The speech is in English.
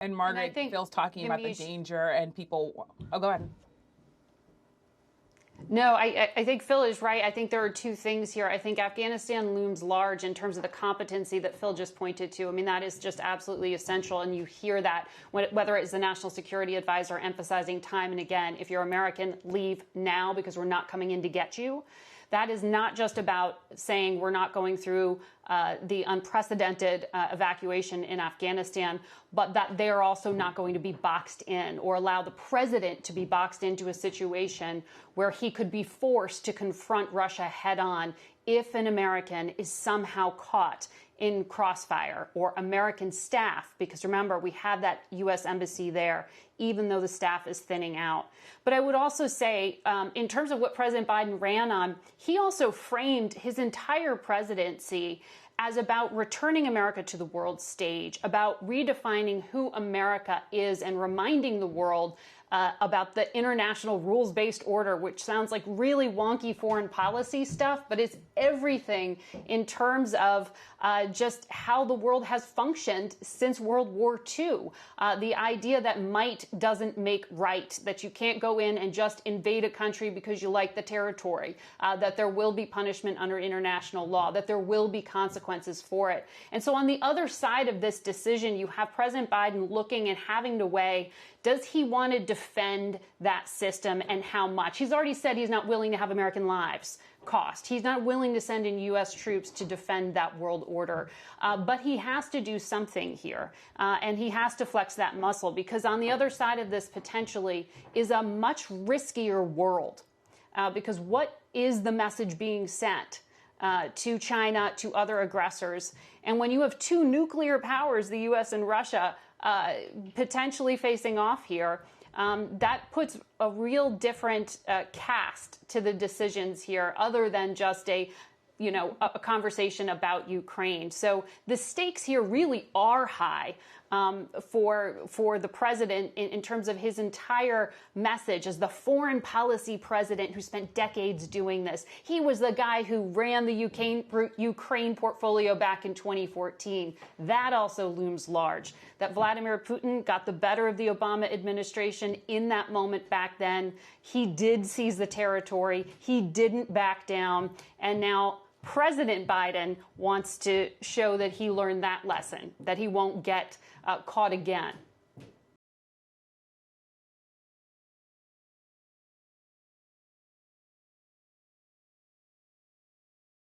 And Margaret, Phil's talking about the danger and people. Oh, go ahead. No, I think Phil is right. I think there are two things here. I think Afghanistan looms large in terms of the competency that Phil just pointed to. I mean, that is just absolutely essential. And you hear that whether it's the National Security Advisor emphasizing time and again, if you're American, leave now because we're not coming in to get you. That is not just about saying we're not going through the unprecedented evacuation in Afghanistan, but that they're also not going to be boxed in or allow the president to be boxed into a situation where he could be forced to confront Russia head on if an American is somehow caught in crossfire, or American staff, because remember, we have that U.S. embassy there, even though the staff is thinning out. But I would also say, in terms of what President Biden ran on, he also framed his entire presidency as about returning America to the world stage, about redefining who America is and reminding the world about the international rules-based order, which sounds like really wonky foreign policy stuff, but it's everything in terms of just how the world has functioned since World War II. The idea that might doesn't make right, that you can't go in and just invade a country because you like the territory, that there will be punishment under international law, that there will be consequences for it. And so on the other side of this decision, you have President Biden looking and having to weigh, does he want to defend that system and how much? He's already said he's not willing to have American lives cost. He's not willing to send in U.S. troops to defend that world order. But he has to do something here. And he has to flex that muscle, because on the other side of this potentially is a much riskier world. Because what is the message being sent to China, to other aggressors? And when you have two nuclear powers, the U.S. and Russia, potentially facing off here, that puts a real different cast to the decisions here, other than just a conversation about Ukraine. So the stakes here really are high for the president in terms of his entire message as the foreign policy president who spent decades doing this. He was the guy who ran the Ukraine portfolio back in 2014. That also looms large. That Vladimir Putin got the better of the Obama administration in that moment back then. He did seize the territory. He didn't back down. And now President Biden wants to show that he learned that lesson, that he won't get caught again.